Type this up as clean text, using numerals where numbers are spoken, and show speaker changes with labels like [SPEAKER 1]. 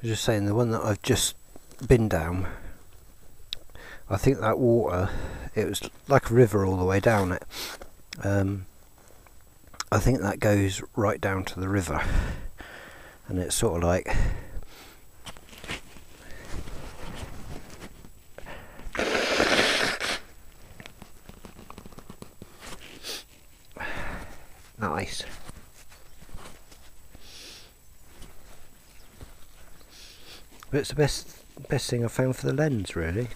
[SPEAKER 1] was just saying, the one that I've just been down, I think that water, it was like a river all the way down it. I think that goes right down to the river, and it's sort of like nice. But it's the best thing I found for the lens, really.